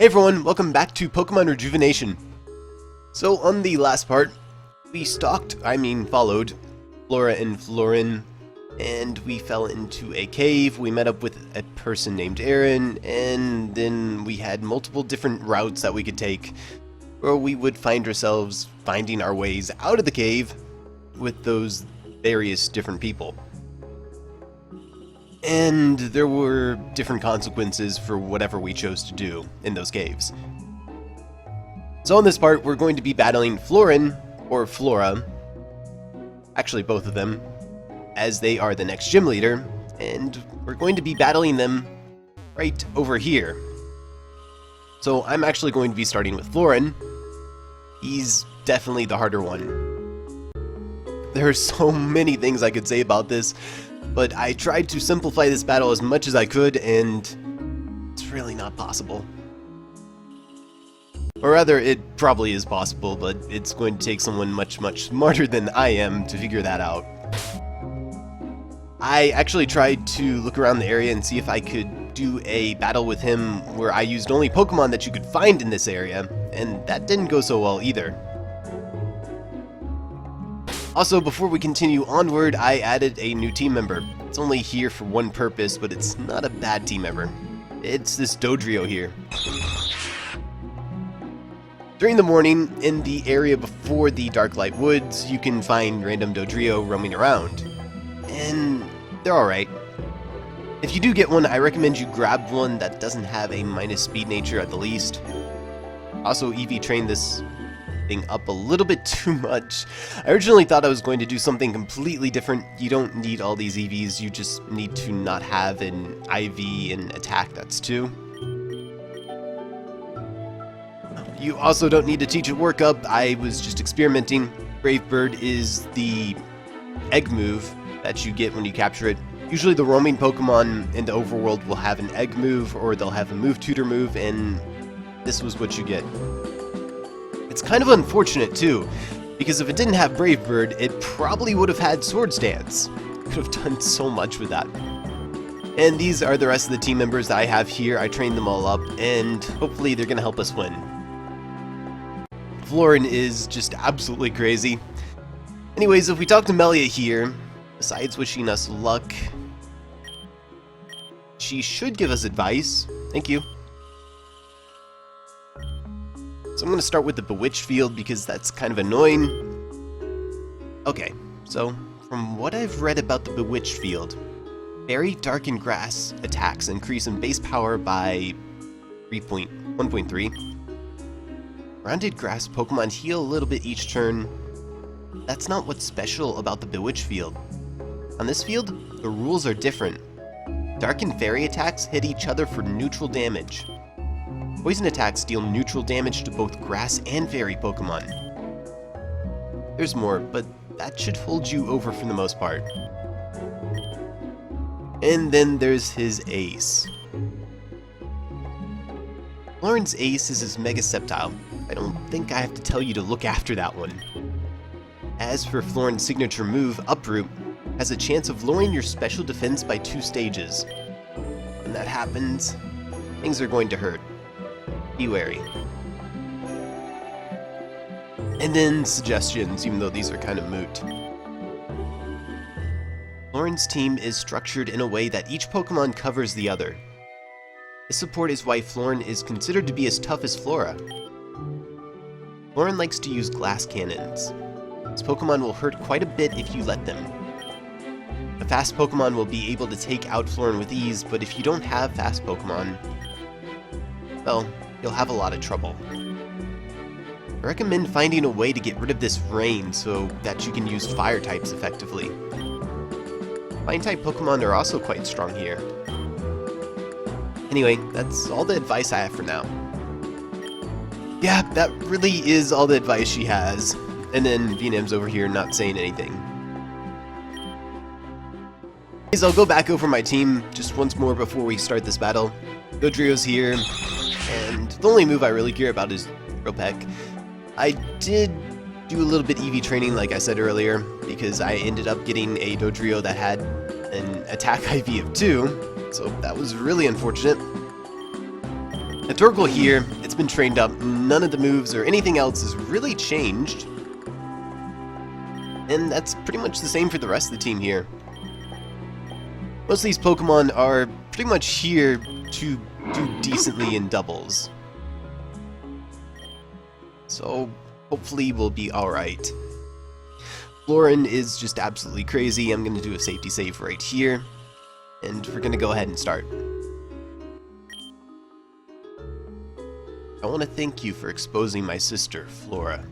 Hey everyone, welcome back to Pokemon Rejuvenation. So on the last part, we followed Flora and Florin, and we fell into a cave. We met up with a person named Aaron, and then we had multiple different routes that we could take, where we would find ourselves finding our ways out of the cave with those various different people. And there were different consequences for whatever we chose to do in those caves. So in this part, we're going to be battling Florin, or Flora, actually both of them, as they are the next gym leader, and we're going to be battling them right over here. So I'm actually going to be starting with Florin. He's definitely the harder one. There are so many things I could say about this, but I tried to simplify this battle as much as I could, and it's really not possible. Or rather, it probably is possible, but it's going to take someone much smarter than I am to figure that out. I actually tried to look around the area and see if I could do a battle with him where I used only Pokemon that you could find in this area, and that didn't go so well either. Also, before we continue onward, I added a new team member. It's only here for one purpose, but it's not a bad team member. It's this Dodrio here. During the morning, in the area before the Darchlight woods, you can find random Dodrio roaming around. And they're alright. If you do get one, I recommend you grab one that doesn't have a minus speed nature at the least. Also, EV train this thing up a little bit too much. I originally thought I was going to do something completely different. You don't need all these EVs, you just need to not have an IV and attack that's 2. You also don't need to teach it workup. I was just experimenting. Brave Bird is the egg move that you get when you capture it. Usually the roaming Pokemon in the overworld will have an egg move, or they'll have a move tutor move, and this was what you get. It's kind of unfortunate too, because if it didn't have Brave Bird, it probably would have had Swords Dance. Could have done so much with that. And these are the rest of the team members that I have here. I trained them all up, and hopefully they're going to help us win. Florin is just absolutely crazy. Anyways, if we talk to Melia here, besides wishing us luck, she should give us advice. Thank you. So I'm going to start with the Bewitched field because that's kind of annoying. Okay, so from what I've read about the Bewitched field, Berry, Dark, and Grass attacks increase in base power by 1.3. Grounded Grass Pokemon heal a little bit each turn. That's not what's special about the Bewitched field. On this field, the rules are different. Dark and Fairy attacks hit each other for neutral damage. Poison attacks deal neutral damage to both Grass and Fairy Pokemon. There's more, but that should hold you over for the most part. And then there's his ace. Florin's ace is his Mega Sceptile. I don't think I have to tell you to look after that one. As for Florin's signature move, Uproot, has a chance of lowering your special defense by 2 stages. When that happens, things are going to hurt. Be wary. And then suggestions, even though these are kind of moot. Florin's team is structured in a way that each Pokemon covers the other. This support is why Florin is considered to be as tough as Flora. Florin likes to use glass cannons. His Pokemon will hurt quite a bit if you let them. A fast Pokemon will be able to take out Florin with ease, but if you don't have fast Pokemon, well, you'll have a lot of trouble. I recommend finding a way to get rid of this rain so that you can use fire types effectively. Flying type Pokemon are also quite strong here. Anyway, that's all the advice I have for now. Yeah, that really is all the advice she has. And then VNM's over here not saying anything. I'll go back over my team just once more before we start this battle. Dodrio's here, and the only move I really care about is Repec. I did do a little bit EV training like I said earlier, because I ended up getting a Dodrio that had an attack IV of 2, so that was really unfortunate. The Torkoal here, it's been trained up, none of the moves or anything else has really changed. And that's pretty much the same for the rest of the team here. Most of these Pokemon are pretty much here to do decently in doubles. So hopefully we'll be alright. Florin is just absolutely crazy. I'm going to do a safety save right here. And we're going to go ahead and start. I want to thank you for exposing my sister, Flora.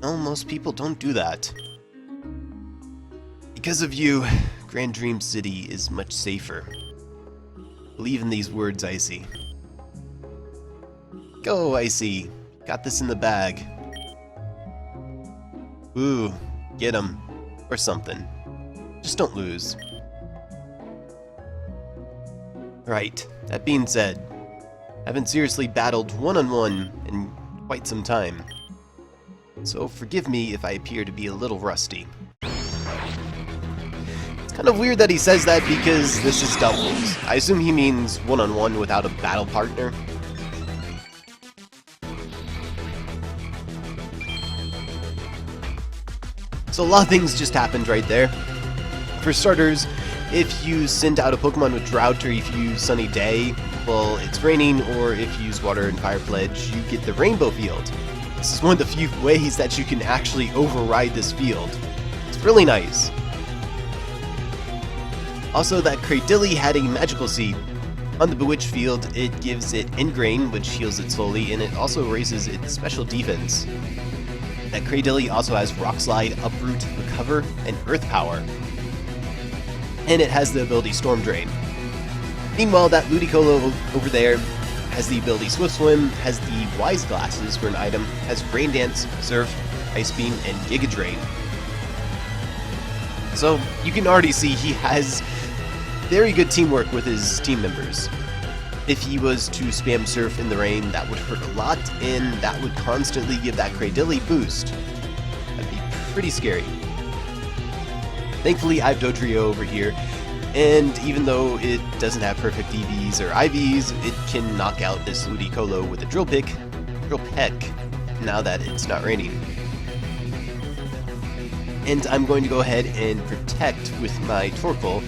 No, most people don't do that. Because of you, Grand Dream City is much safer. Believe in these words, Icy. Go, Icy. Got this in the bag. Ooh, get him. Or something. Just don't lose. Right, that being said, I haven't seriously battled one-on-one in quite some time. So forgive me if I appear to be a little rusty. It's kind of weird that he says that because this is doubles. I assume he means one-on-one without a battle partner. So a lot of things just happened right there. For starters, if you send out a Pokemon with Drought or if you use Sunny Day, well, it's raining, or if you use Water and Fire Pledge, you get the Rainbow Field. This is one of the few ways that you can actually override this field. It's really nice. Also, that Cradily had a Magical Seed. On the Bewitch field, it gives it Ingrain, which heals it slowly, and it also raises its special defense. That Cradily also has Rock Slide, Uproot, Recover, and Earth Power. And it has the ability Storm Drain. Meanwhile, that Ludicolo over there has the ability Swift Swim, has the Wise Glasses for an item, has Rain Dance, Surf, Ice Beam, and Giga Drain. So you can already see he has very good teamwork with his team members. If he was to spam Surf in the rain, that would hurt a lot, and that would constantly give that Cradily boost. That'd be pretty scary. Thankfully, I have Dodrio over here, and even though it doesn't have perfect EVs or IVs, it can knock out this Ludicolo with a Drill Peck, now that it's not raining. And I'm going to go ahead and protect with my Torkoal,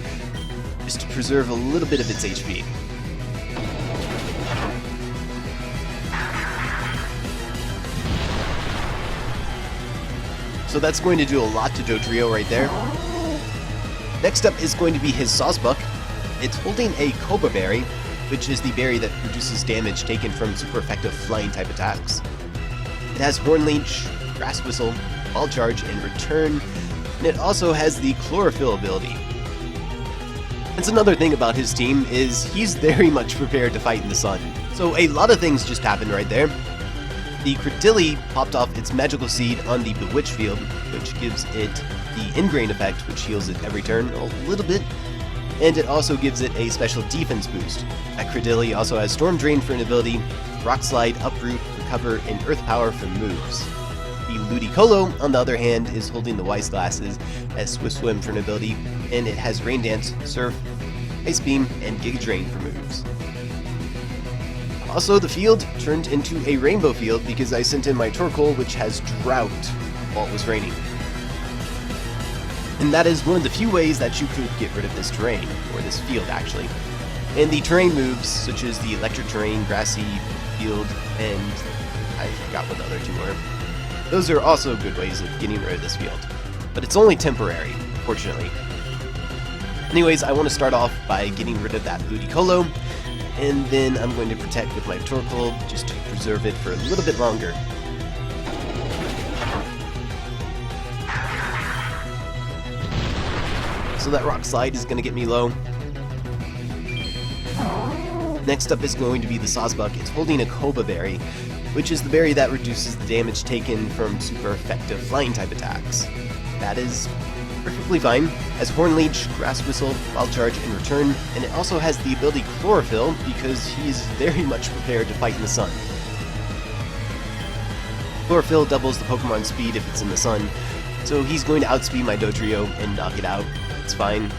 just to preserve a little bit of its HP. So that's going to do a lot to Dodrio right there. Next up is going to be his Sawsbuck. It's holding a Coba berry, which is the berry that reduces damage taken from super effective flying type attacks. It has Horn Leech, Grass Whistle, Ball Charge, and Return, and it also has the Chlorophyll ability. That's another thing about his team, is he's very much prepared to fight in the sun. So a lot of things just happened right there. The Cradily popped off its Magical Seed on the Bewitch field, which gives it the Ingrain effect, which heals it every turn a little bit, and it also gives it a special defense boost. That Cradily also has Storm Drain for an ability, Rock Slide, Uproot, Recover, and Earth Power for moves. The Ludicolo, on the other hand, is holding the Wise Glasses as Swift Swim for an ability, and it has Rain Dance, Surf, Ice Beam, and Giga Drain for moves. Also, the field turned into a rainbow field because I sent in my Torkoal, which has Drought while it was raining. And that is one of the few ways that you could get rid of this terrain, or this field actually. And the terrain moves, such as the electric terrain, grassy field, and I forgot what the other two were. Those are also good ways of getting rid of this field. But it's only temporary, fortunately. Anyways, I want to start off by getting rid of that Ludicolo, and then I'm going to protect with my Torkoal just to preserve it for a little bit longer. So that Rock Slide is going to get me low. Next up is going to be the Sawsbuck. It's holding a Coba berry, which is the berry that reduces the damage taken from super effective flying type attacks. That is perfectly fine. Has Horn Leech, Grass Whistle, Wild Charge, and Return, and it also has the ability Chlorophyll because he's very much prepared to fight in the sun. Chlorophyll doubles the Pokemon speed if it's in the sun, so he's going to outspeed my Dodrio and knock it out. It's fine.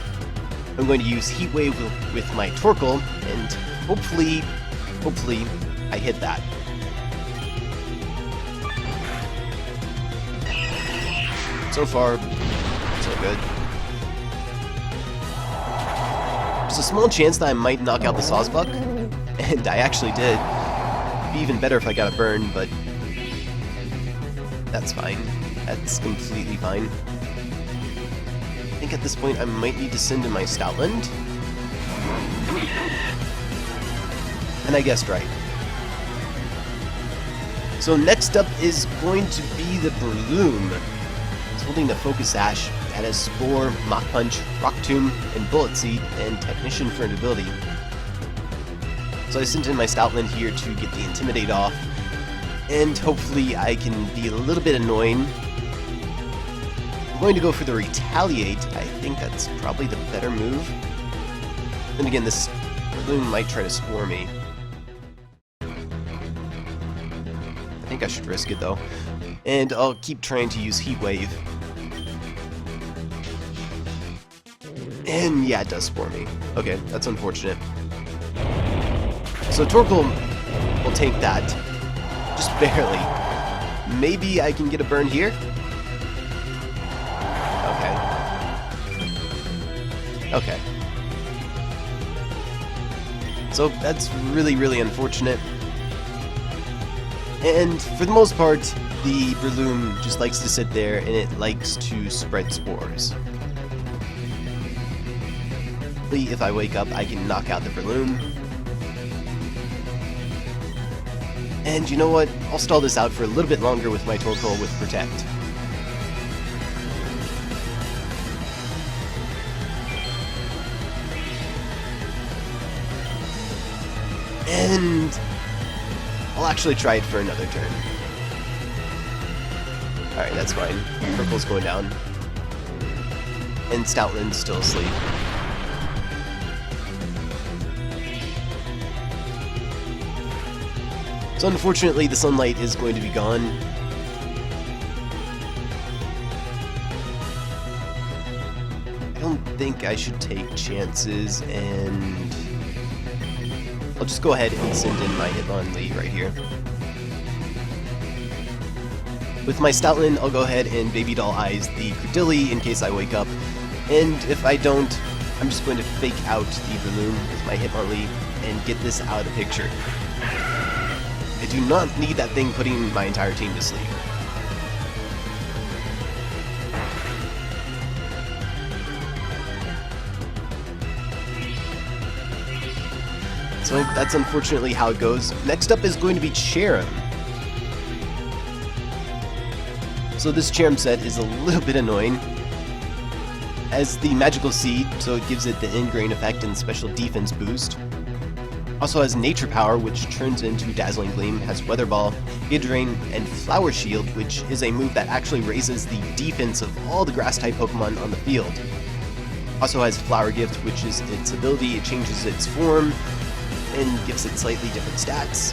I'm going to use Heat Wave with my Torkoal, and hopefully I hit that. So far, so good. There's a small chance that I might knock out the Sawsbuck, and I actually did. It'd be even better if I got a burn, but that's fine. That's completely fine. I think at this point I might need to send in my Stoutland. And I guessed right. So next up is going to be the Breloom. It's holding the Focus Sash that has Spore, Mach Punch, Rock Tomb, and Bullet Seed, and Technician for an ability. So I sent in my Stoutland here to get the Intimidate off, and hopefully I can be a little bit annoying. I'm going to go for the Retaliate. I think that's probably the better move. Then again, this Breloom might try to Spore me. I think I should risk it though. And I'll keep trying to use Heat Wave. And yeah, it does Spore me. Okay, that's unfortunate. So Torkoal will take that. Just barely. Maybe I can get a burn here? Okay. Okay. So that's really, really unfortunate. And for the most part, the Breloom just likes to sit there and it likes to spread spores. Hopefully, if I wake up, I can knock out the Breloom. And you know what? I'll stall this out for a little bit longer with my Torkoal with Protect. And I'll actually try it for another turn. Alright, that's fine. Purple's going down. And Stoutland's still asleep. So unfortunately, the sunlight is going to be gone. I don't think I should take chances, and I'll just go ahead and send in my Hitmonlee right here. With my Stoutland, I'll go ahead and Baby Doll Eyes the Cradily in case I wake up. And if I don't, I'm just going to fake out the Breloom with my Hitmonlee and get this out of the picture. I do not need that thing putting my entire team to sleep. So that's unfortunately how it goes. Next up is going to be Cherrim. So this Cherrim set is a little bit annoying. As the Magical Seed, so it gives it the Ingrain effect and special defense boost. Also has Nature Power, which turns into Dazzling Gleam, has Weather Ball, Hydreigon, and Flower Shield, which is a move that actually raises the defense of all the Grass-type Pokemon on the field. Also has Flower Gift, which is its ability, it changes its form, and gives it slightly different stats.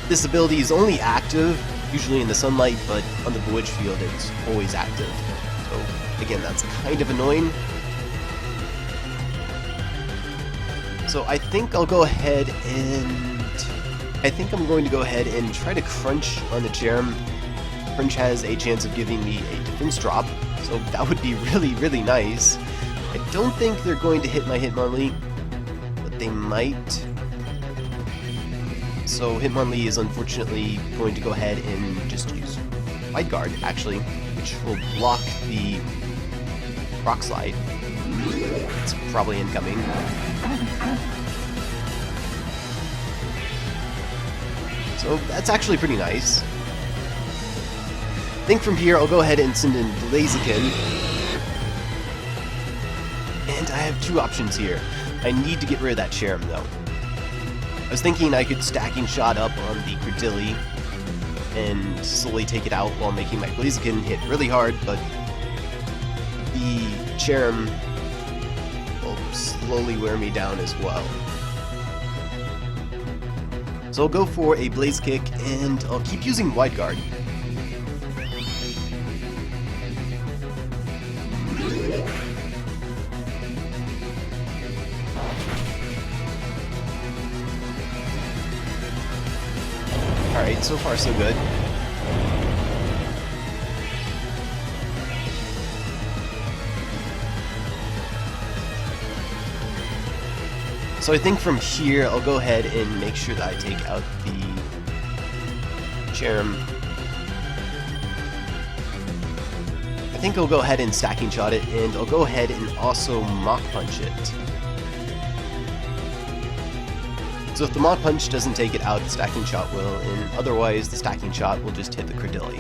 This ability is only active, usually in the sunlight, but on the Void field it's always active. So again, that's kind of annoying. So I think I'll go ahead and... I'm going to go ahead and try to Crunch on the Cherrim. Crunch has a chance of giving me a defense drop, so that would be really, really nice. I don't think they're going to hit my Hitmonlee, but they might. So Hitmonlee is unfortunately going to go ahead and just use Wide Guard, actually, which will block the Rock Slide. It's probably incoming. So that's actually pretty nice. I think from here I'll go ahead and send in Blaziken. And I have two options here. I need to get rid of that Cherrim though. I was thinking I could Stacking Shot up on the Cradily and slowly take it out while making my Blaziken hit really hard, but the Cherrim will slowly wear me down as well. So I'll go for a Blaze Kick, and I'll keep using Wide Guard. Alright, so far so good. So I think from here, I'll go ahead and make sure that I take out the Cherrim. I think I'll go ahead and Stacking Shot it, and I'll go ahead and also Mach Punch it. So if the Mach Punch doesn't take it out, the Stacking Shot will, and otherwise the Stacking Shot will just hit the Cradily.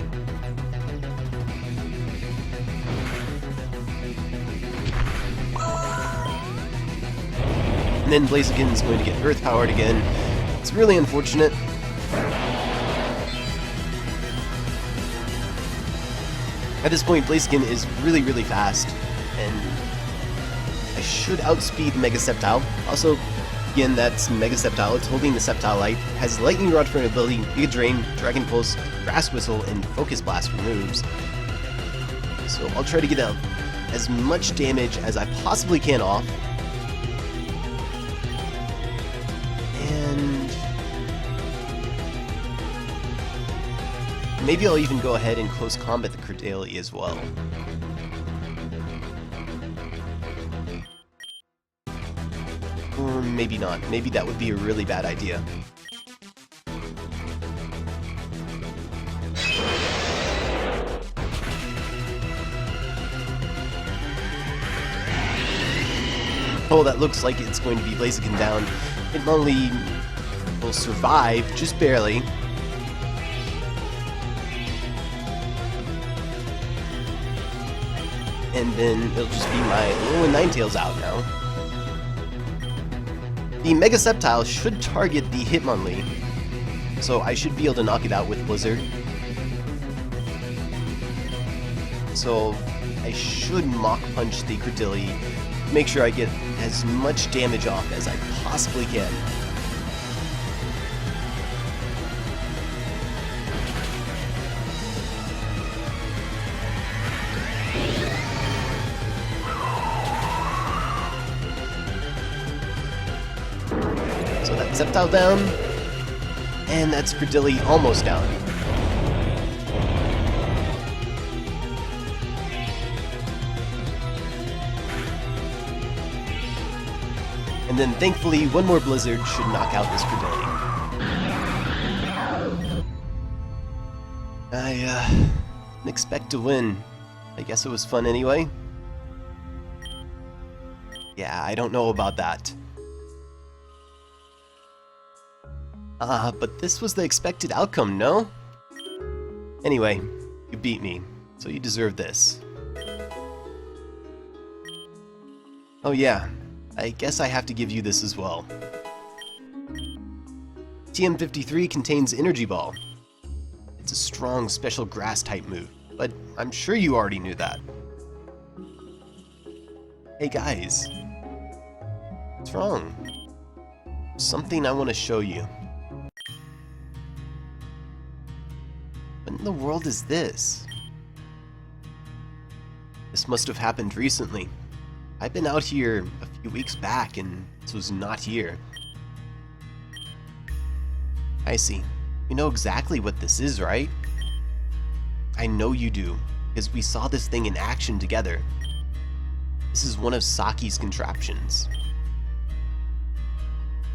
And then Blaziken is going to get Earth Powered again. It's really unfortunate. At this point, Blaziken is really, really fast, and I should outspeed Mega Sceptile. Also, again, that's Mega Sceptile. It's holding the Sceptile Light, has Lightning Rod for an ability, Giga Drain, Dragon Pulse, Grass Whistle, and Focus Blast for moves. So I'll try to get out as much damage as I possibly can off. Maybe I'll even go ahead and close combat the Cradily as well. Or maybe not. Maybe that would be a really bad idea. Oh, that looks like it's going to be Blaziken down. Hitmonlee will survive, just barely. And then it'll just be my little Ninetales out now. The Mega Sceptile should target the Hitmonlee, so I should be able to knock it out with Blizzard. So I should Mach Punch the Cradily, make sure I get as much damage off as I possibly can. Sceptile down, and that's Cradily almost down. And then thankfully one more Blizzard should knock out this Cradily. I didn't expect to win. I guess it was fun anyway. Yeah, I don't know about that. But this was the expected outcome, no? Anyway, you beat me, so you deserve this. Oh yeah, I guess I have to give you this as well. TM53 contains Energy Ball. It's a strong special grass-type move, but I'm sure you already knew that. Hey guys. What's wrong? Something I want to show you. What in the world is this? This must have happened recently. I've been out here a few weeks back and this was not here. I see. You know exactly what this is, right? I know you do, because we saw this thing in action together. This is one of Saki's contraptions.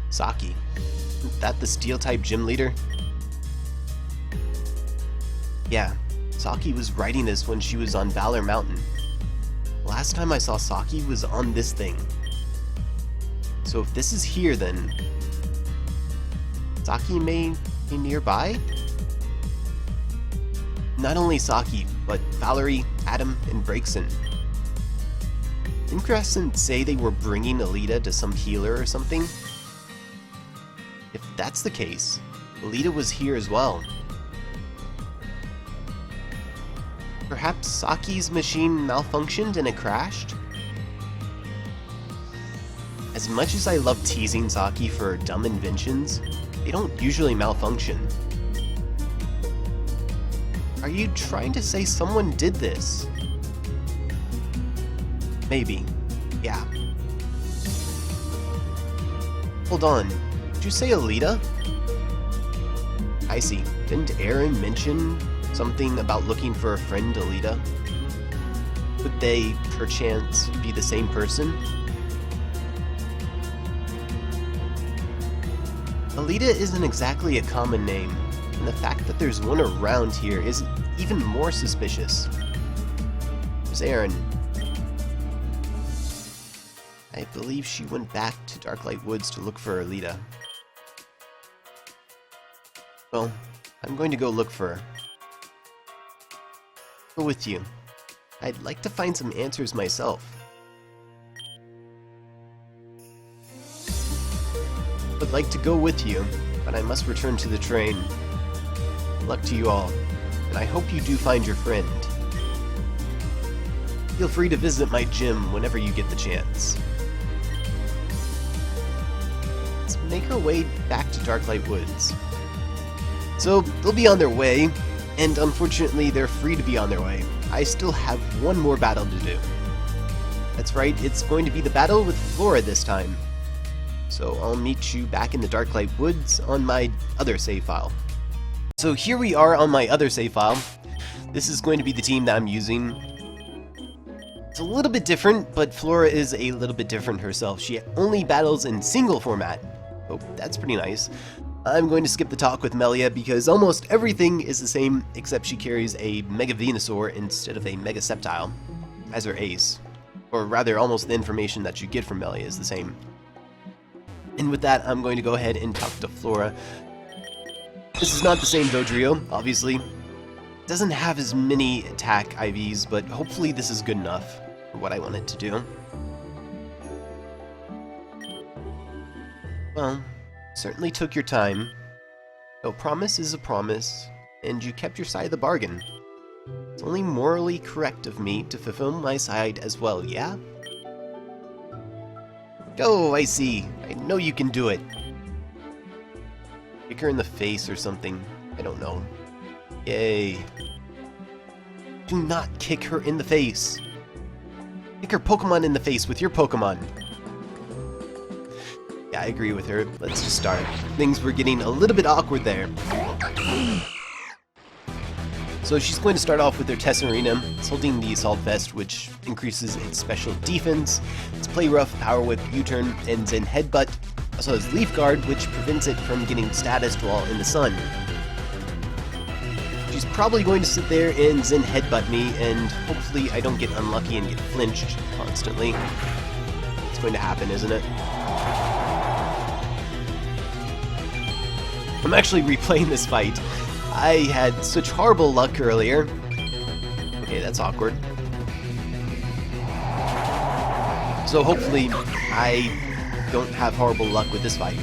Saki? Isn't that the Steel-type gym leader? Yeah, Saki was riding this when she was on Valor Mountain. Last time I saw Saki was on this thing. So if this is here, then Saki may be nearby? Not only Saki, but Valerie, Adam, and Brakeson. Didn't Crescent say they were bringing Alita to some healer or something? If that's the case, Alita was here as well. Perhaps Saki's machine malfunctioned and it crashed? As much as I love teasing Saki for dumb inventions, they don't usually malfunction. Are you trying to say someone did this? Maybe. Yeah. Hold on. Did you say Alita? I see. Didn't Aaron mention something about looking for a friend, Alita? Could they, perchance, be the same person? Alita isn't exactly a common name, and the fact that there's one around here is even more suspicious. There's Aaron. I believe she went back to Darklight Woods to look for Alita. Well, I'm going to go look for her. Go with you. I'd like to find some answers myself. Would like to go with you, but I must return to the train. Good luck to you all, and I hope you do find your friend. Feel free to visit my gym whenever you get the chance. Let's make our way back to Darklight Woods. So, they'll be on their way, and unfortunately they're free to be on their way. I still have one more battle to do. That's right, it's going to be the battle with Flora this time. So I'll meet you back in the Darklight Woods on my other save file. So here we are on my other save file. This is going to be the team that I'm using. It's a little bit different, but Flora is a little bit different herself. She only battles in single format. Oh, that's pretty nice. I'm going to skip the talk with Melia because almost everything is the same except she carries a Mega Venusaur instead of a Mega Sceptile as her ace. Or rather, almost the information that you get from Melia is the same. And with that, I'm going to go ahead and talk to Flora. This is not the same Dodrio, obviously. It doesn't have as many attack IVs, but hopefully this is good enough for what I want it to do. Well, certainly took your time. A promise is a promise, and you kept your side of the bargain. It's only morally correct of me to fulfill my side as well, yeah? Go, I see. I know you can do it. Kick her in the face or something. I don't know. Yay. Do not kick her in the face. Kick her Pokemon in the face with your Pokemon. Yeah, I agree with her. Let's just start. Things were getting a little bit awkward there. So she's going to start off with her Tesserina. It's holding the Assault Vest, which increases its special defense. It's Play Rough, Power Whip, U-Turn, and Zen Headbutt. Also has Leaf Guard, which prevents it from getting status while in the sun. She's probably going to sit there and Zen Headbutt me, and hopefully I don't get unlucky and get flinched constantly. It's going to happen, isn't it? I'm actually replaying this fight. I had such horrible luck earlier. Okay, that's awkward. So hopefully I don't have horrible luck with this fight.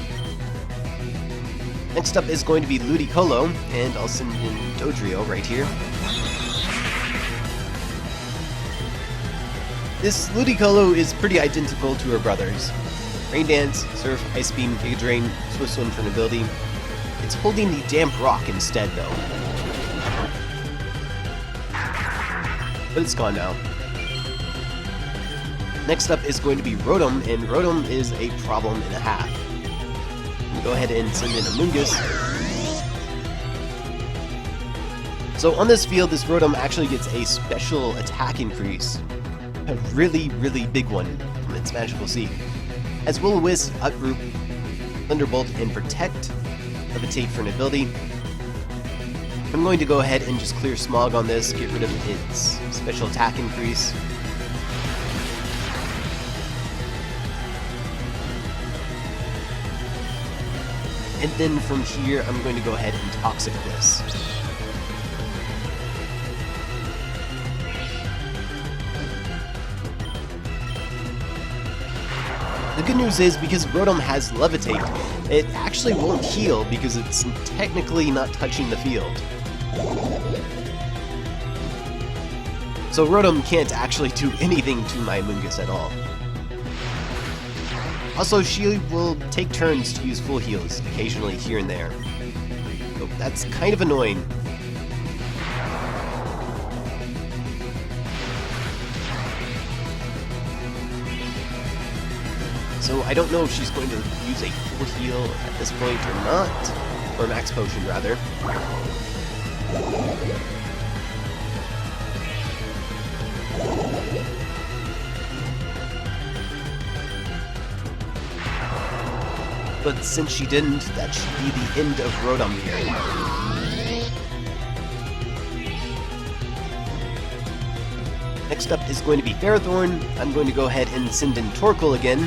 Next up is going to be Ludicolo, and I'll send in Dodrio right here. This Ludicolo is pretty identical to her brothers. Rain Dance, Surf, Ice Beam, Giga Drain, Swift Swim for an ability. It's holding the Damp Rock instead, though. But it's gone now. Next up is going to be Rotom, and Rotom is a problem and a half. Go ahead and send in Amoongus. So on this field, this Rotom actually gets a special attack increase. A really, really big one from its Magical Seed. As Will-O-Wisp, Uproot, Thunderbolt, and Protect. Levitate for an ability. I'm going to go ahead and just clear Smog on this, get rid of its special attack increase. And then from here, I'm going to go ahead and Toxic this. The good news is, because Rotom has Levitate, it actually won't heal because it's technically not touching the field. So Rotom can't actually do anything to my Amoongus at all. Also, she will take turns to use full heals, occasionally here and there. So that's kind of annoying. So I don't know if she's going to use a full heal at this point or not. Or max potion, rather. But since she didn't, that should be the end of Rotom here. Next up is going to be Ferrothorn. I'm going to go ahead and send in Torkoal again,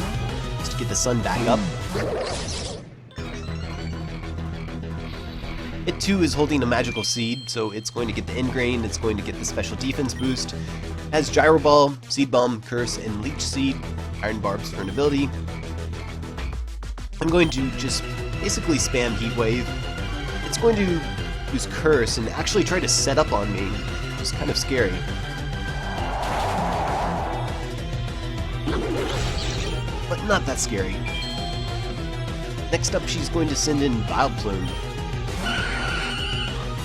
just to get the sun back up. It too is holding a magical seed, so it's going to get the Ingrain, it's going to get the special defense boost. It has Gyro Ball, Seed Bomb, Curse, and Leech Seed, Iron Barbs for an ability. I'm going to just basically spam Heat Wave. It's going to use Curse and actually try to set up on me, which is kind of scary. But not that scary. Next up, she's going to send in Vileplume.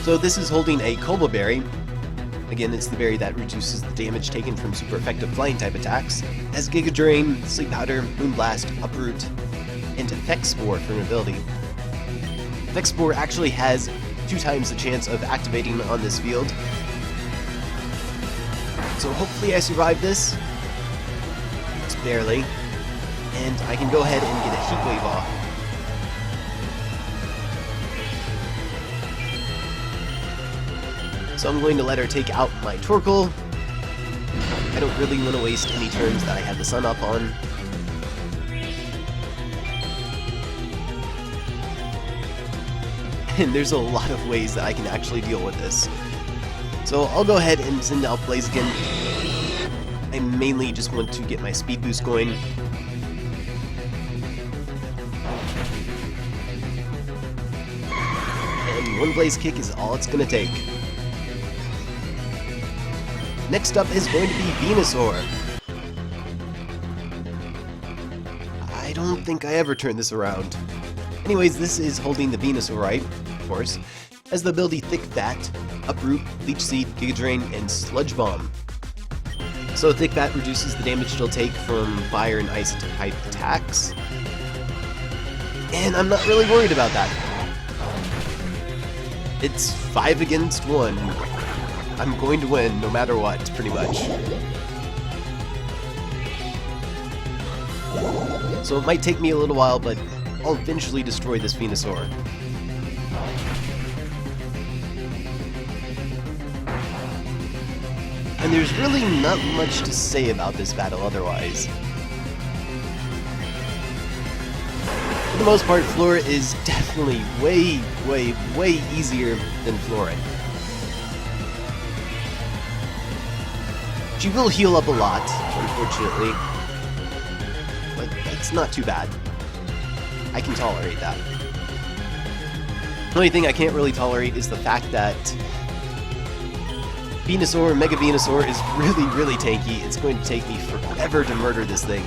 So this is holding a Coba Berry. Again, it's the berry that reduces the damage taken from super effective flying type attacks. It has Giga Drain, Sleep Powder, Moonblast, Uproot, and Effect Spore for an ability. Effect Spore actually has 2 times the chance of activating on this field. So hopefully I survive this. Just barely. And I can go ahead and get a Heat Wave off. So I'm going to let her take out my Torkoal. I don't really want to waste any turns that I have the sun up on. And there's a lot of ways that I can actually deal with this. So I'll go ahead and send out Blaziken. I mainly just want to get my speed boost going. And one Blaze Kick is all it's going to take. Next up is going to be Venusaur. I don't think I ever turned this around. Anyways, this is holding the Venusaur, right? Of course. Has the ability Thick Fat, Uproot, Leech Seed, Giga Drain, and Sludge Bomb. So Thick Fat reduces the damage it'll take from fire and ice type attacks. And I'm not really worried about that. It's 5 against 1. I'm going to win no matter what, pretty much. So it might take me a little while, but I'll eventually destroy this Venusaur. And there's really not much to say about this battle otherwise. For the most part, Flora is definitely way easier than Florin. She will heal up a lot, unfortunately, but that's not too bad. I can tolerate that. The only thing I can't really tolerate is the fact that Venusaur, Mega Venusaur, is really tanky. It's going to take me forever to murder this thing.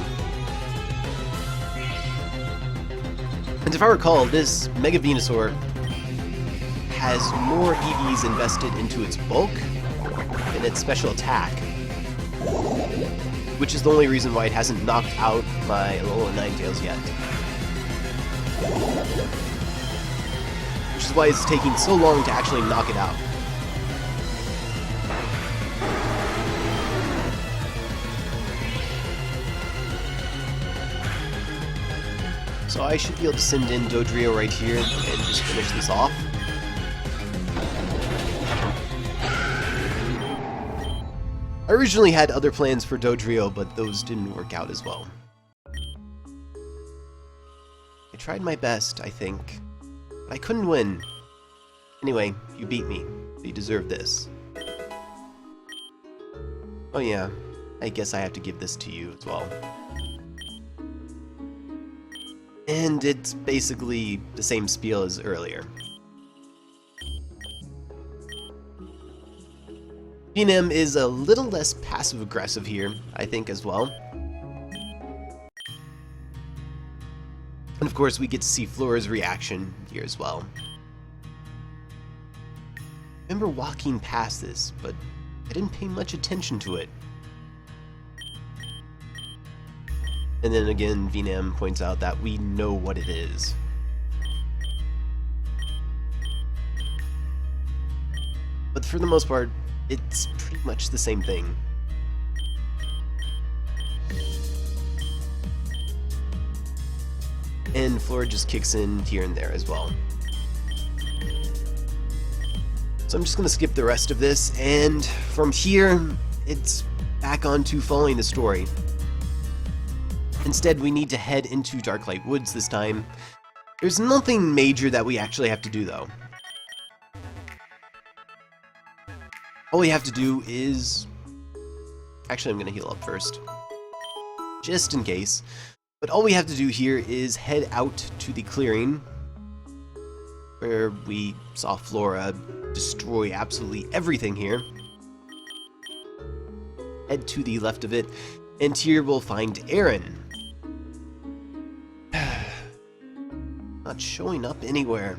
And if I recall, this Mega Venusaur has more EVs invested into its bulk than its special attack, which is the only reason why it hasn't knocked out my Alola Ninetales yet. Which is why it's taking so long to actually knock it out. So I should be able to send in Dodrio right here and just finish this off. I originally had other plans for Dodrio, but those didn't work out as well. I tried my best, I think, but I couldn't win. Anyway, you beat me, so you deserve this. Oh yeah, I guess I have to give this to you as well. And it's basically the same spiel as earlier. Venom is a little less passive-aggressive here, I think, as well. And of course, we get to see Flora's reaction here as well. I remember walking past this, but I didn't pay much attention to it. And then again, Venom points out that we know what it is. but for the most part, it's pretty much the same thing. And Flora just kicks in here and there as well. So I'm just going to skip the rest of this, and from here, it's back on to following the story. Instead, we need to head into Darchlight Woods this time. There's nothing major that we actually have to do, though. All we have to do is... Actually, I'm going to heal up first, just in case. But all we have to do here is head out to the clearing, where we saw Flora destroy absolutely everything here. Head to the left of it, and here we'll find Aaron. Not showing up anywhere.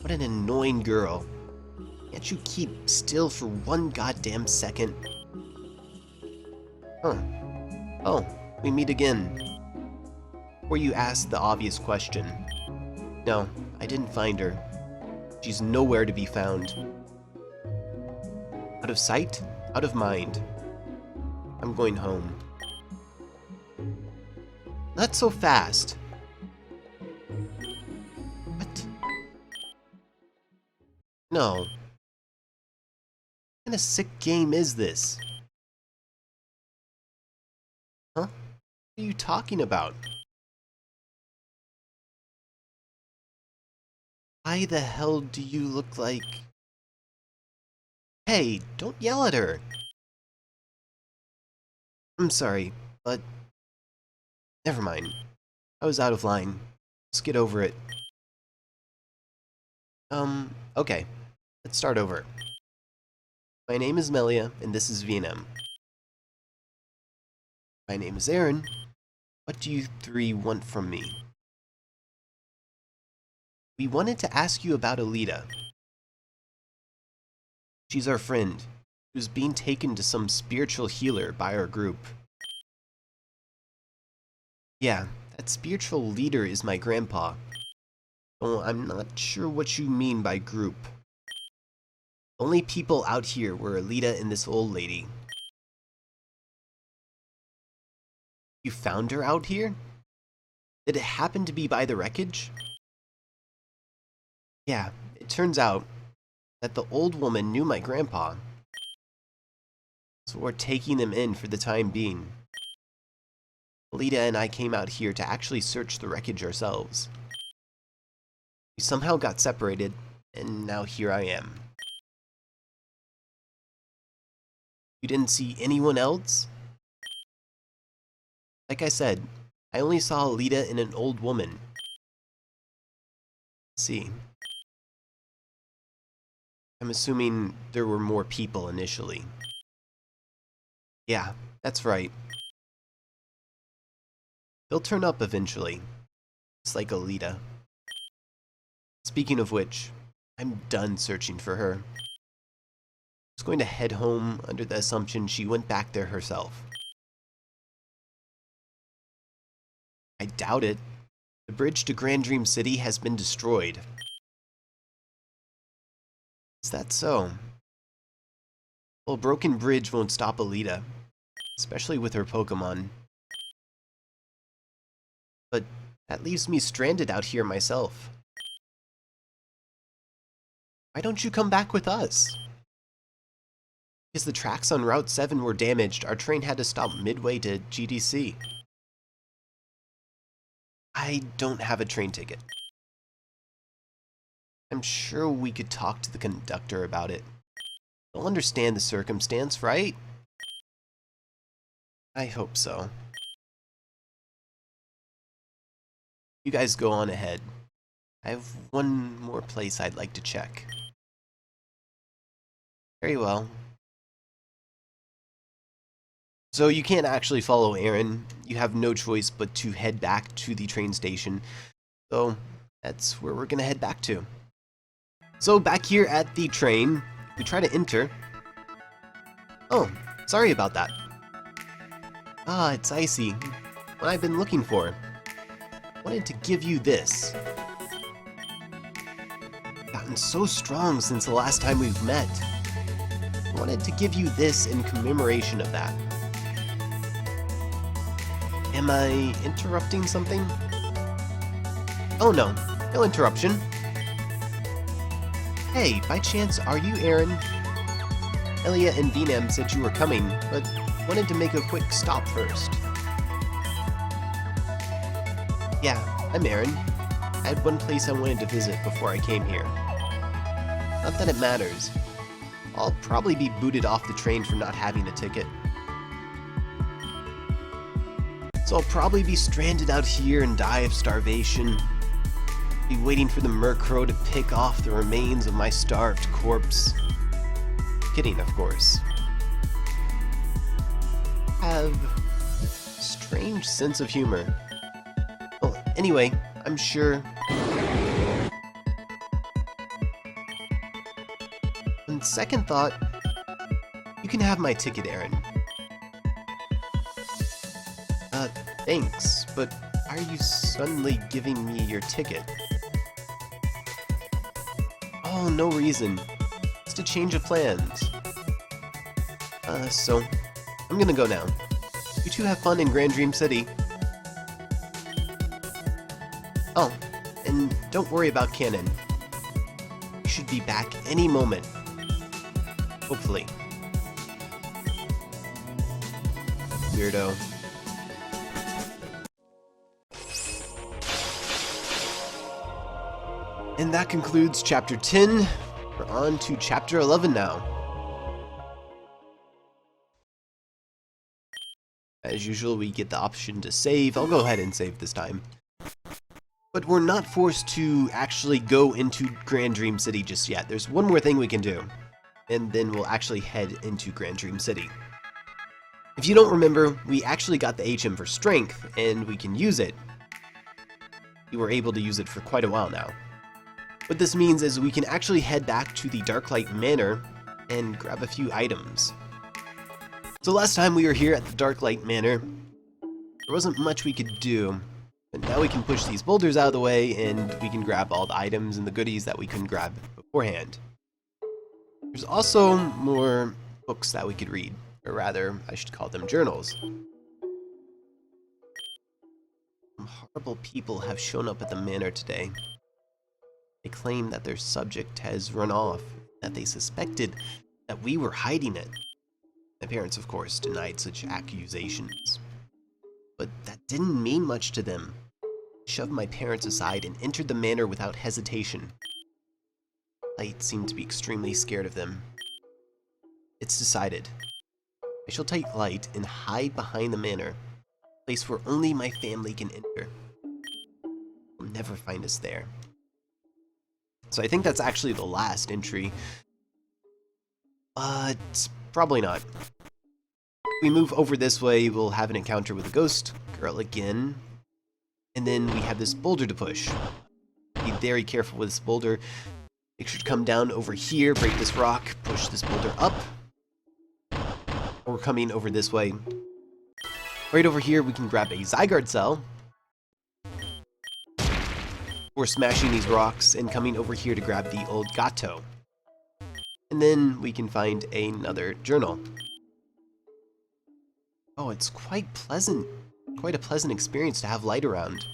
What an annoying girl. Can't you keep still for one goddamn second? Huh. Oh, we meet again. Before you ask the obvious question. No, I didn't find her. She's nowhere to be found. Out of sight, out of mind. I'm going home. Not so fast. What? No. What kind of sick game is this? Huh? What are you talking about? Why the hell do you look like... Hey, don't yell at her! I'm sorry, but... Never mind. I was out of line. Let's get over it. Okay. Let's start over. My name is Melia, and this is VNM. My name is Aaron. What do you three want from me? We wanted to ask you about Alita. She's our friend, who's being taken to some spiritual healer by our group. Yeah, that spiritual leader is my grandpa. Oh, I'm not sure what you mean by group. The only people out here were Alita and this old lady. You found her out here? Did it happen to be by the wreckage? Yeah, it turns out that the old woman knew my grandpa. So we're taking them in for the time being. Alita and I came out here to actually search the wreckage ourselves. We somehow got separated, and now here I am. You didn't see anyone else? Like I said, I only saw Alita and an old woman. Let's see. I'm assuming there were more people initially. Yeah, that's right. They'll turn up eventually. Just like Alita. Speaking of which, I'm done searching for her. I was going to head home under the assumption she went back there herself. I doubt it. The bridge to Grand Dream City has been destroyed. Is that so? Well, a broken bridge won't stop Alita, especially with her Pokémon. But that leaves me stranded out here myself. Why don't you come back with us? Because the tracks on Route 7 were damaged, our train had to stop midway to GDC. I don't have a train ticket. I'm sure we could talk to the conductor about it. They'll understand the circumstance, right? I hope so. You guys go on ahead. I have one more place I'd like to check. Very well. So you can't actually follow Aaron. You have no choice but to head back to the train station. So that's where we're gonna head back to. So back here at the train, we try to enter. Oh, sorry about that. Ah, it's icy. What I've been looking for. Wanted to give you this. Gotten gotten so strong since the last time we've met. I wanted to give you this in commemoration of that. Am I interrupting something? Oh no, no interruption. Hey, by chance, are you Aaron? Elia and Venam said you were coming, but wanted to make a quick stop first. Yeah, I'm Aaron. I had one place I wanted to visit before I came here. Not that it matters. I'll probably be booted off the train for not having a ticket. So I'll probably be stranded out here and die of starvation. Be waiting for the Murkrow to pick off the remains of my starved corpse. Kidding, of course. Have a strange sense of humor. Well, anyway, I'm sure. On second thought, you can have my ticket, Aaron. Thanks, but why are you suddenly giving me your ticket? Oh, no reason. Just a change of plans. So, I'm gonna go now. You two have fun in Grand Dream City. Oh, and don't worry about Cannon. You should be back any moment. Hopefully. Weirdo. And that concludes Chapter 10. We're on to Chapter 11 now. As usual, we get the option to save. I'll go ahead and save this time. But we're not forced to actually go into Grand Dream City just yet. There's one more thing we can do, and then we'll actually head into Grand Dream City. If you don't remember, we actually got the HM for Strength, and we can use it. We were able to use it for quite a while now. What this means is we can actually head back to the Darchlight Manor and grab a few items. So last time we were here at the Darchlight Manor, there wasn't much we could do, but now we can push these boulders out of the way and we can grab all the items and the goodies that we couldn't grab beforehand. There's also more books that we could read, or rather, I should call them journals. Some horrible people have shown up at the manor today. They claim that their subject has run off, that they suspected that we were hiding it. My parents, of course, denied such accusations. But that didn't mean much to them. I shoved my parents aside and entered the manor without hesitation. Light seemed to be extremely scared of them. It's decided. I shall take Light and hide behind the manor, a place where only my family can enter. They'll never find us there. So I think that's actually the last entry. But probably not. If we move over this way, we'll have an encounter with a ghost girl again. And then we have this boulder to push. Be very careful with this boulder. Make sure to come down over here, break this rock, push this boulder up. Or coming over this way. Right over here, we can grab a Zygarde Cell. Or smashing these rocks and coming over here to grab the old Gato. And then we can find another journal. Oh, it's quite pleasant. Quite a pleasant experience to have Light around.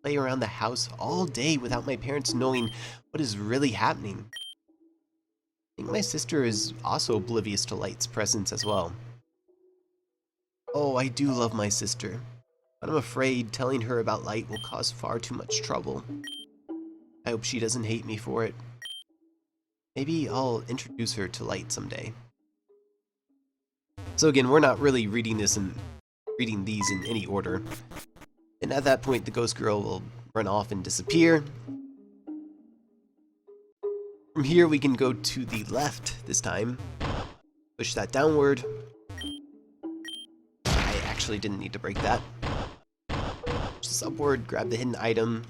Play around the house all day without my parents knowing what is really happening. I think my sister is also oblivious to Light's presence as well. Oh, I do love my sister, but I'm afraid telling her about Light will cause far too much trouble. I hope she doesn't hate me for it. Maybe I'll introduce her to Light someday. So again, we're not really reading these in any order. And at that point, the ghost girl will run off and disappear. From here, we can go to the left this time. Push that downward. I actually didn't need to break that. Push this upward, grab the hidden item.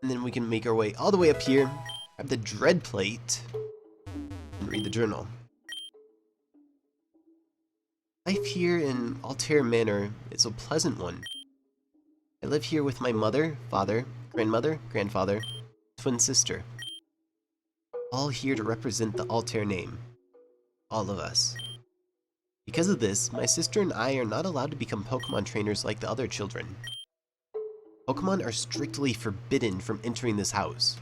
And then we can make our way all the way up here, grab the dread plate, and read the journal. Life here in Altair Manor is a pleasant one. I live here with my mother, father, grandmother, grandfather, twin sister. All here to represent the Altair name. All of us. Because of this, my sister and I are not allowed to become Pokemon trainers like the other children. Pokemon are strictly forbidden from entering this house.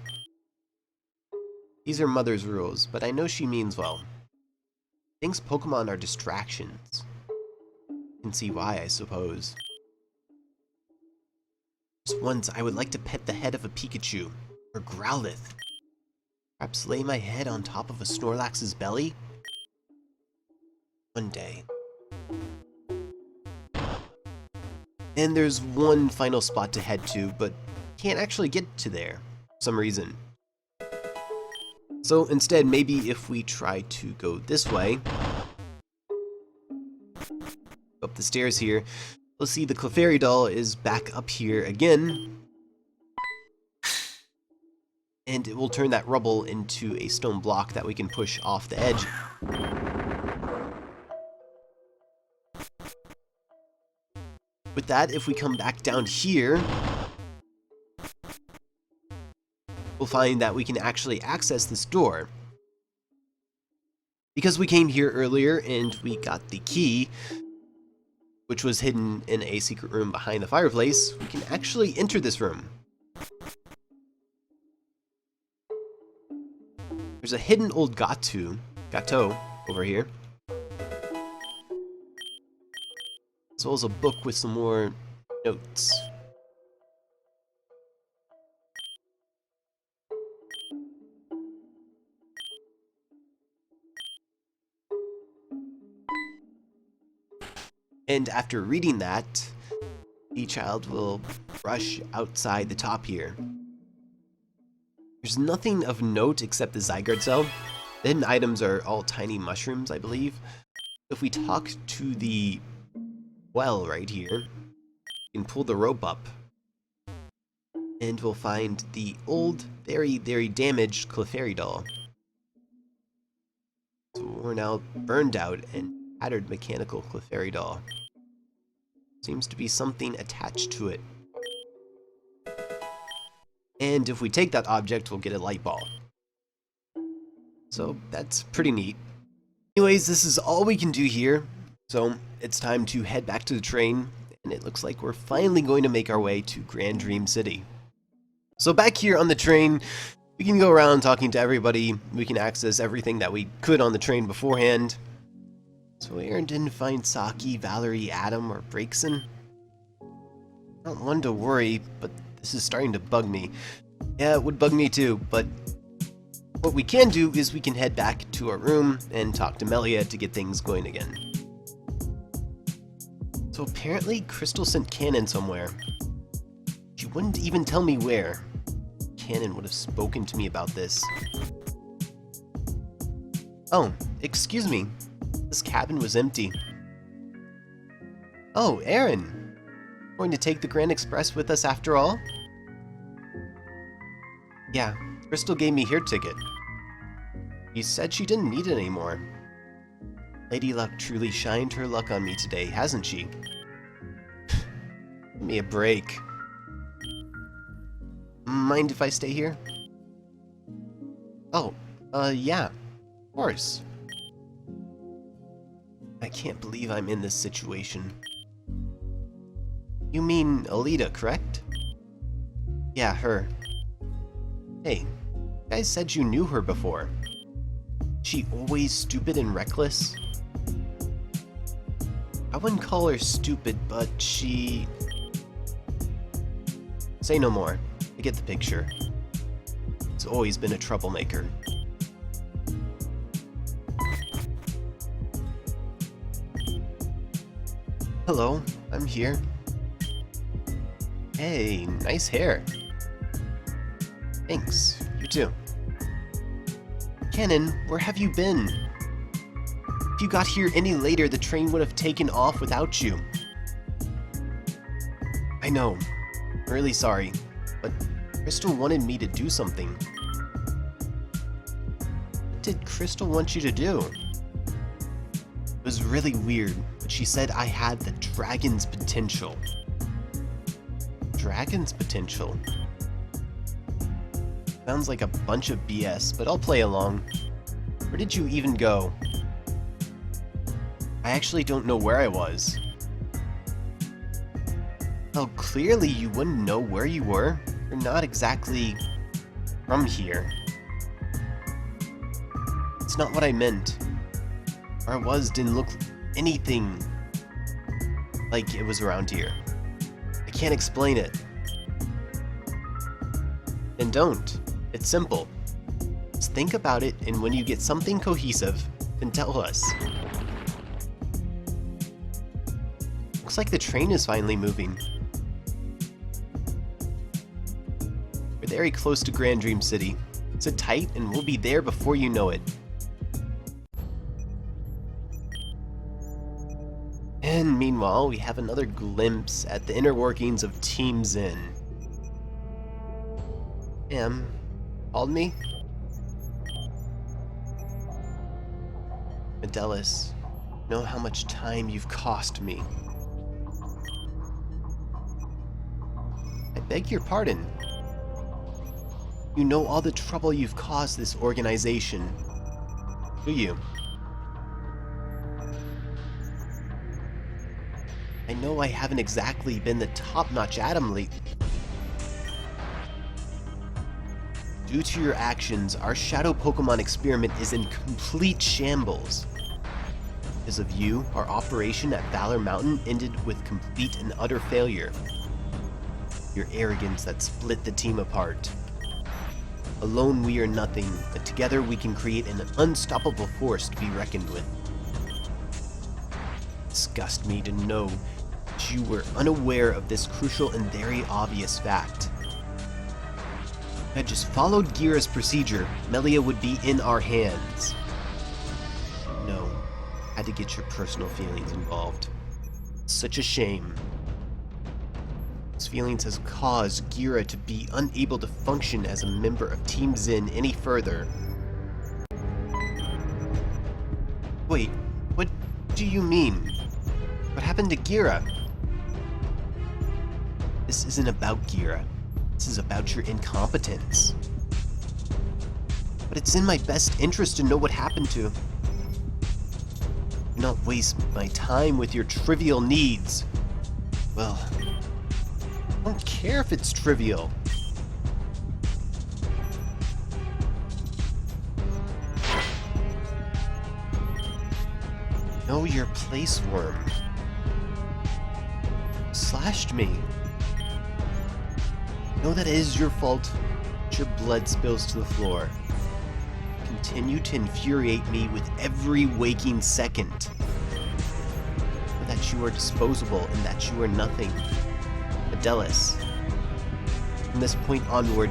These are Mother's rules, but I know she means well. Thinks Pokemon are distractions. You can see why, I suppose. Just once, I would like to pet the head of a Pikachu, or Growlithe. Perhaps lay my head on top of a Snorlax's belly? One day. And there's one final spot to head to, but can't actually get to there for some reason. So instead, maybe if we try to go this way, up the stairs here, we'll see the Clefairy doll is back up here again, and it will turn that rubble into a stone block that we can push off the edge. With that, if we come back down here, we'll find that we can actually access this door. Because we came here earlier and we got the key, which was hidden in a secret room behind the fireplace, we can actually enter this room. There's a hidden old gateau over here, as well as a book with some more notes. And after reading that, the child will rush outside the top here. There's nothing of note except the Zygarde Cell. The hidden items are all tiny mushrooms, I believe. If we talk to the well right here, we can pull the rope up, and we'll find the old, very, very damaged Clefairy doll. So we're now burned out and tattered mechanical Clefairy doll. Seems to be something attached to it. And if we take that object, we'll get a light ball. So that's pretty neat. Anyways, this is all we can do here. So it's time to head back to the train, and it looks like we're finally going to make our way to Grand Dream City. So back here on the train, we can go around talking to everybody. We can access everything that we could on the train beforehand. So Aaron didn't find Saki, Valerie, Adam, or Brakeson. Not one to worry, but this is starting to bug me. Yeah, it would bug me too, but what we can do is we can head back to our room and talk to Melia to get things going again. So apparently Crystal sent Cannon somewhere. She wouldn't even tell me where. Cannon would have spoken to me about this. Oh, excuse me. This cabin was empty. Oh, Aaron! Going to take the Grand Express with us after all? Yeah, Crystal gave me here ticket. She said she didn't need it anymore. Lady Luck truly shined her luck on me today, hasn't she? Give me a break. Mind if I stay here? Oh, yeah, of course. I can't believe I'm in this situation. You mean Alita, correct? Yeah, her. Hey, you guys said you knew her before. She always stupid and reckless? I wouldn't call her stupid, but she... Say no more. I get the picture. She's always been a troublemaker. Hello, I'm here. Hey, nice hair. Thanks, you too. Cannon, where have you been? If you got here any later, the train would have taken off without you. I know, I'm really sorry, but Crystal wanted me to do something. What did Crystal want you to do? It was really weird, but she said I had the dragon's potential. Dragon's potential. Sounds like a bunch of BS, but I'll play along. Where did you even go? I actually don't know where I was. Well, clearly you wouldn't know where you were. You're not exactly from here. It's not what I meant. Where I was didn't look anything like it was around here. I can't explain it. Then don't. It's simple. Just think about it, and when you get something cohesive, then tell us. Looks like the train is finally moving. We're very close to Grand Dream City. Sit tight, and we'll be there before you know it. And meanwhile, we have another glimpse at the inner workings of Team Zen. Called me? Medelis, know how much time you've cost me. I beg your pardon. You know all the trouble you've caused this organization, do you? I know I haven't exactly been the top-notch Atom lately. Due to your actions, our Shadow Pokemon experiment is in complete shambles. Because of you, our operation at Valor Mountain ended with complete and utter failure. Your arrogance that split the team apart. Alone we are nothing, but together we can create an unstoppable force to be reckoned with. Disgust me to know that you were unaware of this crucial and very obvious fact. If I had just followed Gira's procedure, Melia would be in our hands. No, I had to get your personal feelings involved. Such a shame. Those feelings has caused Gira to be unable to function as a member of Team Zen any further. Wait, what do you mean? What happened to Gira? This isn't about Gira. This is about your incompetence. But it's in my best interest to know what happened to. Do not waste my time with your trivial needs. Well, I don't care if it's trivial. Know your place, worm. Slashed me. Know that it is your fault that your blood spills to the floor. Continue to infuriate me with every waking second. Know that you are disposable and that you are nothing. Medelis. From this point onward,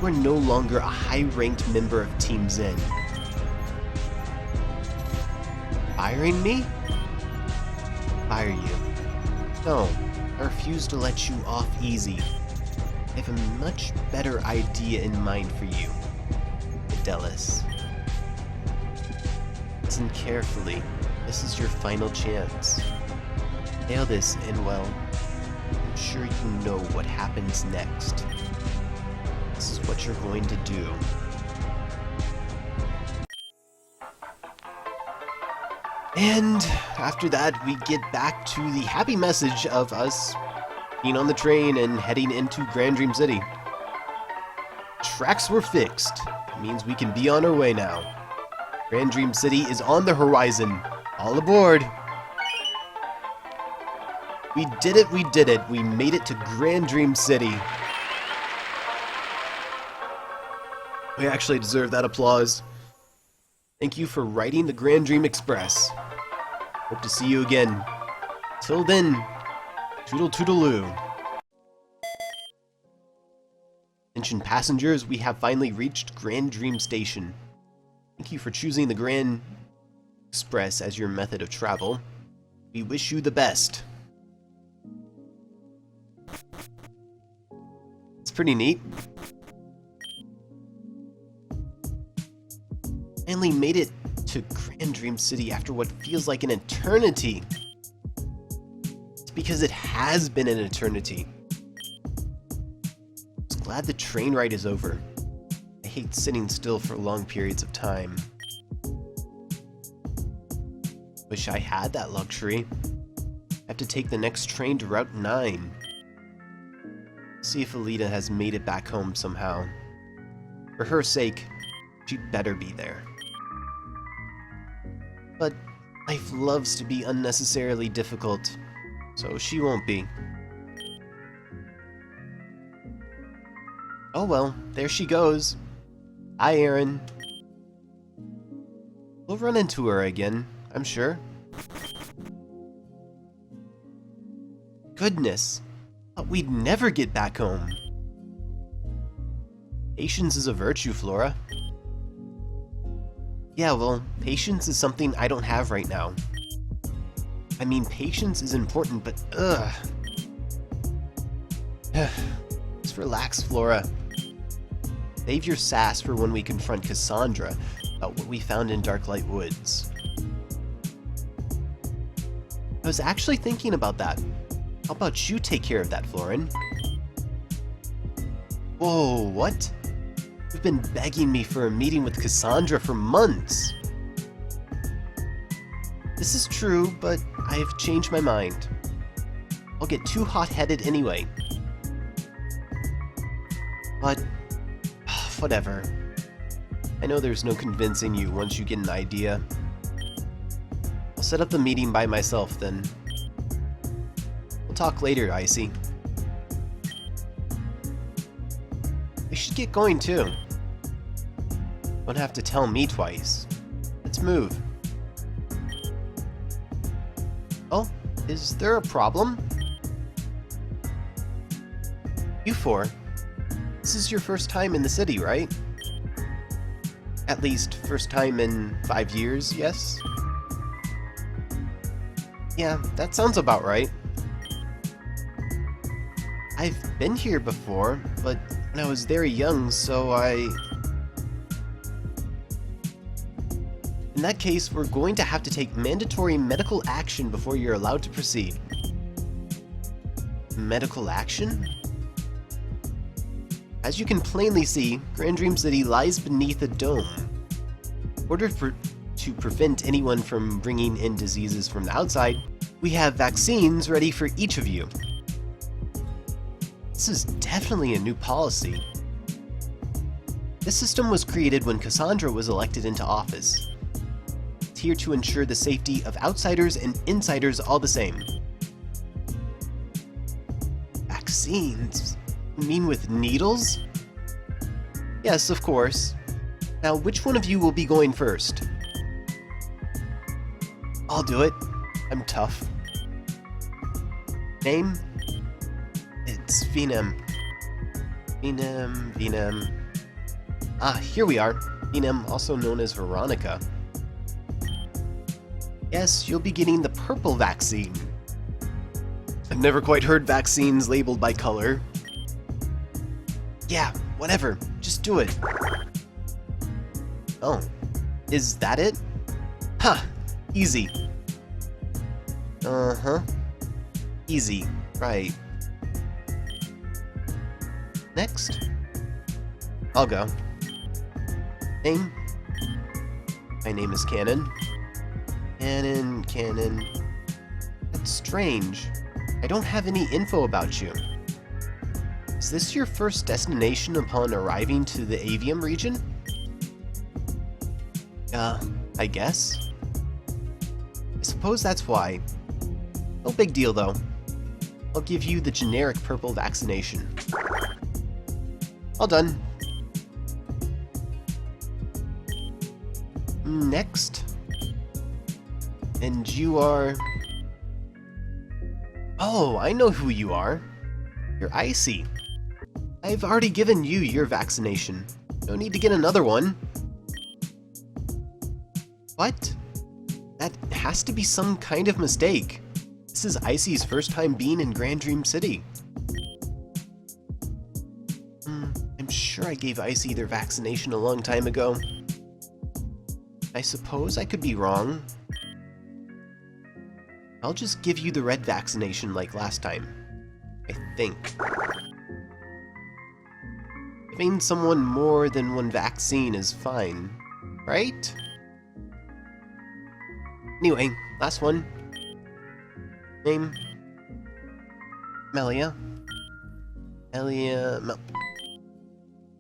you are no longer a high-ranked member of Team Zen. Firing me? Fire you. No, I refuse to let you off easy. I have a much better idea in mind for you, Medelis. Listen carefully. This is your final chance. Nail this and, well, I'm sure you know what happens next. This is what you're going to do. And after that, we get back to the happy message of us being on the train and heading into Grand Dream City. Tracks were fixed. It means we can be on our way now. Grand Dream City is on the horizon. All aboard. We did it, we did it. We made it to Grand Dream City. We actually deserve that applause. Thank you for riding the Grand Dream Express. Hope to see you again. Till then, toodle toodaloo. Attention passengers, we have finally reached Grand Dream Station. Thank you for choosing the Grand Express as your method of travel. We wish you the best. It's pretty neat. Finally made it to Grand Dream City after what feels like an eternity. It's because it has been an eternity. glad the train ride is over. I hate sitting still for long periods of time. Wish I had that luxury. I have to take the next train to Route 9. See if Alita has made it back home somehow. For her sake, she'd better be there. But life loves to be unnecessarily difficult, so she won't be. Oh well, there she goes. Hi, Aaron. We'll run into her again, I'm sure. Goodness, thought we'd never get back home. Patience is a virtue, Flora. Yeah, well, patience is something I don't have right now. I mean, patience is important, but ugh. Just relax, Flora. Save your sass for when we confront Cassandra about what we found in Darchlight Woods. I was actually thinking about that. How about you take care of that, Florin? Whoa, what? You've been begging me for a meeting with Cassandra for months. This is true, but I have changed my mind. I'll get too hot-headed anyway. But, whatever. I know there's no convincing you once you get an idea. I'll set up the meeting by myself then. We'll talk later, Icy. We should get going too. Don't have to tell me twice. Let's move. Oh, is there a problem? You four. This is your first time in the city, right? At least, first time in 5 years, yes? Yeah, that sounds about right. I've been here before, but when I was very young, so In that case, we're going to have to take mandatory medical action before you're allowed to proceed. Medical action? As you can plainly see, Grand Dream City lies beneath a dome. In order to prevent anyone from bringing in diseases from the outside, we have vaccines ready for each of you. This is definitely a new policy. This system was created when Cassandra was elected into office. It's here to ensure the safety of outsiders and insiders all the same. Vaccines? You mean with needles? Yes, of course. Now, which one of you will be going first? I'll do it. I'm tough. Name? It's Venom. Venom. Ah, here we are. Venom, also known as Veronica. Yes, you'll be getting the purple vaccine. I've never quite heard vaccines labeled by color. Yeah, whatever. Just do it. Oh. Is that it? Ha! Easy. Uh-huh. Easy. Right. Next. I'll go. Name? My name is Cannon. Cannon. That's strange. I don't have any info about you. Is this your first destination upon arriving to the Avium region? I guess. I suppose that's why. No big deal, though. I'll give you the generic purple vaccination. All done. Next. And you are... Oh, I know who you are. You're Icy. I've already given you your vaccination. No need to get another one. What? That has to be some kind of mistake. This is Icy's first time being in Grand Dream City. I'm sure I gave Icy their vaccination a long time ago. I suppose I could be wrong. I'll just give you the red vaccination like last time. I think. Giving someone more than one vaccine is fine, right? Anyway, last one. Name? Melia.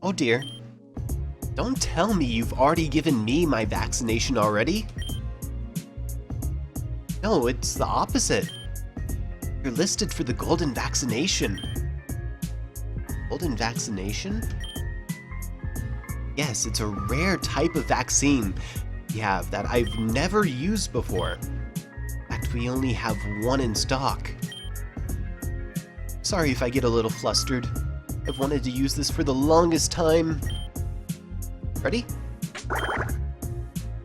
Oh dear. Don't tell me you've already given me my vaccination already. No, it's the opposite. You're listed for the golden vaccination. Golden vaccination? Yes, it's a rare type of vaccine we have that I've never used before. In fact, we only have one in stock. Sorry if I get a little flustered. I've wanted to use this for the longest time. Ready?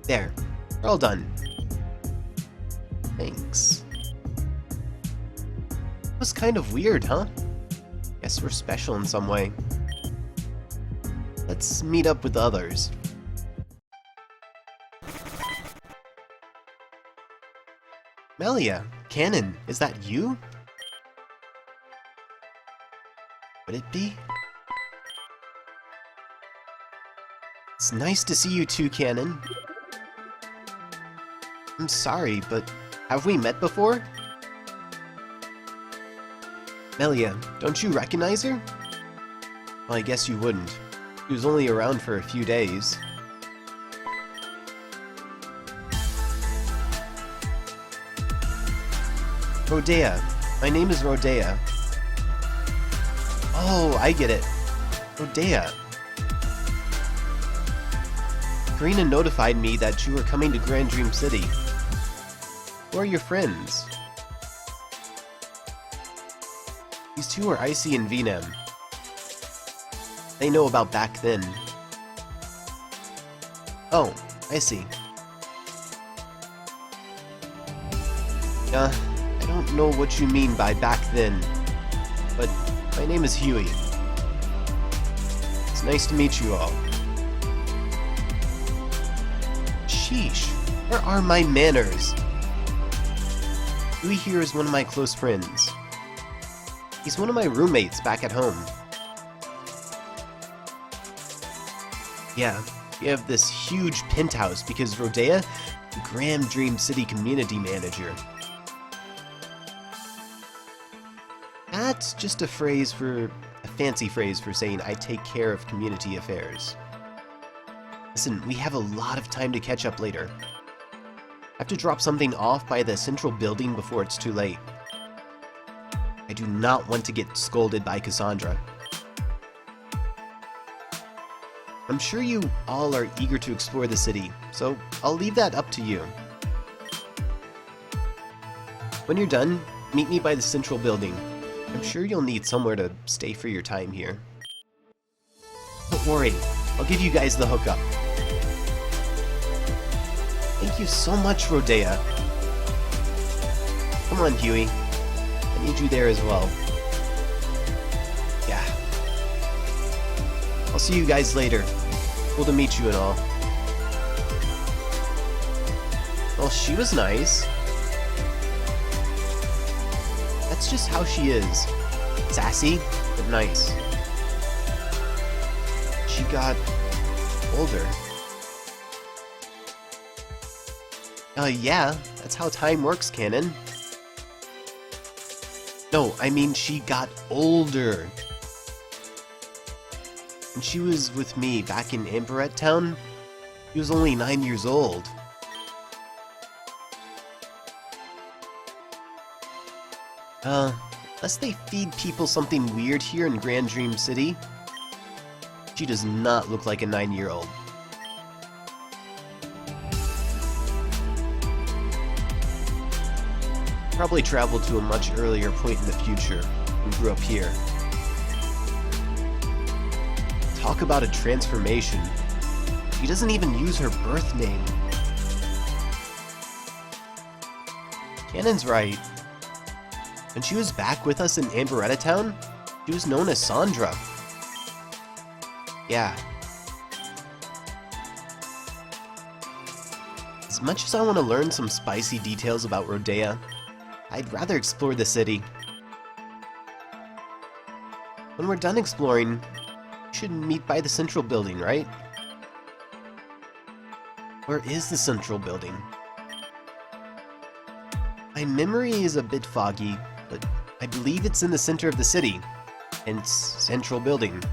There. We're all done. Thanks. It was kind of weird, huh? Guess we're special in some way. Let's meet up with others. Melia, Cannon, is that you? Would it be? It's nice to see you too, Cannon. I'm sorry, but have we met before? Melia, don't you recognize her? Well, I guess you wouldn't. She was only around for a few days. Rodea. My name is Rodea. Oh, I get it. Rodea. Karina notified me that you were coming to Grand Dream City. Who are your friends? These two are Icy and Venom. They know about back then. Oh, I see. I don't know what you mean by back then, but my name is Huey. It's nice to meet you all. Sheesh, where are my manners? Huey here is one of my close friends. He's one of my roommates back at home. Yeah, we have this huge penthouse because Rodea, the Grand Dream City community manager. That's just a fancy phrase for saying I take care of community affairs. Listen, we have a lot of time to catch up later. I have to drop something off by the central building before it's too late. I do not want to get scolded by Cassandra. I'm sure you all are eager to explore the city, so I'll leave that up to you. When you're done, meet me by the central building. I'm sure you'll need somewhere to stay for your time here. Don't worry, I'll give you guys the hookup. Thank you so much, Rodea. Come on, Huey. I need you there as well. Yeah. I'll see you guys later. Cool to meet you and all. Well, she was nice. That's just how she is. Sassy, but nice. She got older. Yeah, that's how time works, Cannon. No, I mean she got older. When she was with me back in Amberette Town, she was only 9 years old. Unless they feed people something weird here in Grand Dream City, she does not look like a 9-year-old. Probably traveled to a much earlier point in the future and grew up here. Talk about a transformation. She doesn't even use her birth name. Cannon's right. When she was back with us in Amberetta Town, she was known as Sandra. Yeah. As much as I want to learn some spicy details about Rodea, I'd rather explore the city. When we're done exploring, you should meet by the central building, right? Where is the central building? My memory is a bit foggy, but I believe it's in the center of the city, hence central building.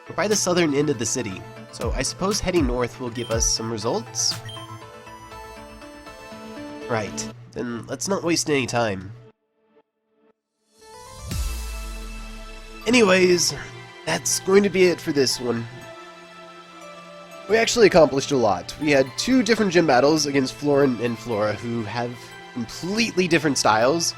We're by the southern end of the city, so I suppose heading north will give us some results? Right, then let's not waste any time. Anyways, that's going to be it for this one. We actually accomplished a lot. We had 2 different gym battles against Florin and Flora, who have completely different styles.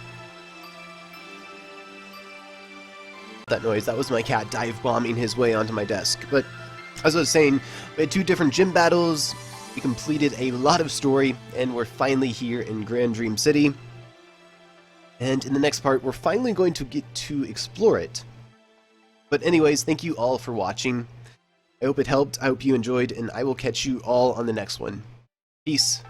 That noise, that was my cat dive bombing his way onto my desk. But as I was saying, we had 2 different gym battles, we completed a lot of story, and we're finally here in Grand Dream City. And in the next part, we're finally going to get to explore it. But anyways, thank you all for watching. I hope it helped, I hope you enjoyed, and I will catch you all on the next one. Peace.